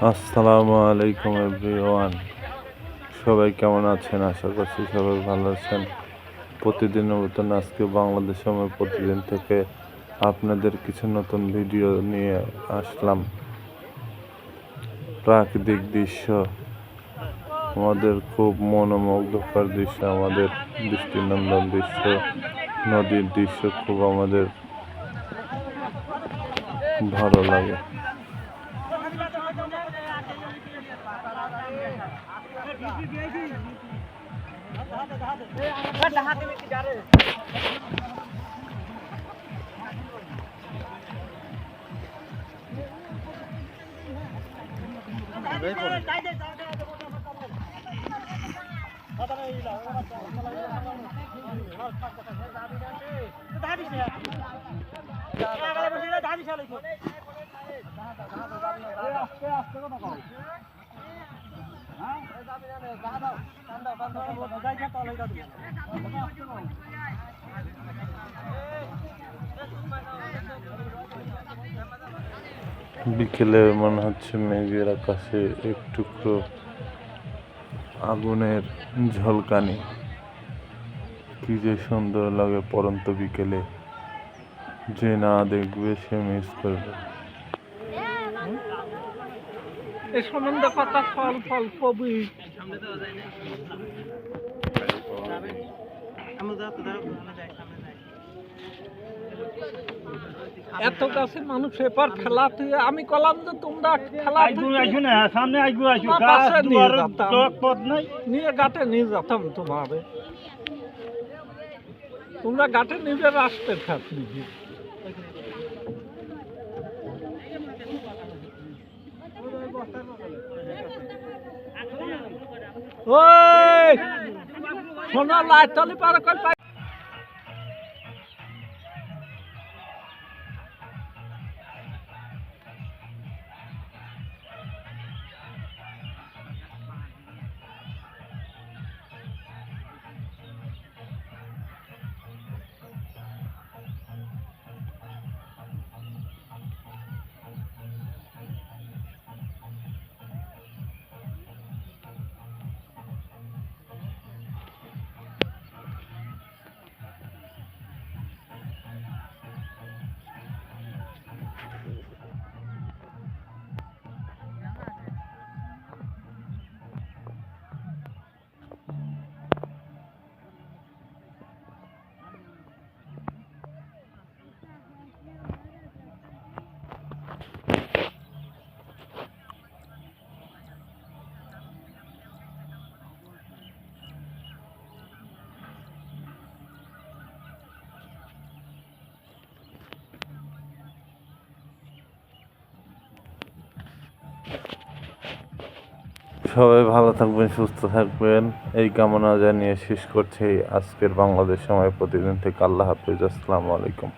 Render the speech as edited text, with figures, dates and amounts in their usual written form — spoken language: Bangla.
আসসালামু আলাইকুম এভরিওয়ান, সবাই কেমন আছেন? আশা করছি সবাই ভালো আছেন। প্রতিদিনের মতন আজকে বাংলাদেশ সময় প্রতিদিন থেকে আপনাদের কিছু নতুন ভিডিও নিয়ে আসলাম। প্রাকৃতিক দৃশ্য, আমাদের খুব মনোমুগ্ধকর দৃশ্য, আমাদের দৃষ্টিনন্দন দৃশ্য, নদীর দৃশ্য খুব আমাদের ভালো লাগে। বিকেলে মনে হচ্ছে মেঘের আকাশে একটু আগুনের ঝলকানি, কি যে সুন্দর লাগে পরন্ত বিকেলে। যে না দেখবে সে মিস করবে। এই সম্বন্ধে কথা ফল ফল কবি এত কাছে মানুষ এবার খেলা তুই আমি কলাম যে তোমরা খেলা সামনে নিয়ে গাটে নিয়ে যেতাম তোমারে, তোমরা গাটে নিজে রাস্তার খাত নিজে ওই শোনা লাইট তলি পার করে সবাই ভালো থাকবেন, সুস্থ থাকবেন, এই কামনা জানিয়ে শেষ করছি আজকের বাংলাদেশ সময় প্রতিদিন থেকে। আল্লাহ হাফিজ, আসসালামু আলাইকুম।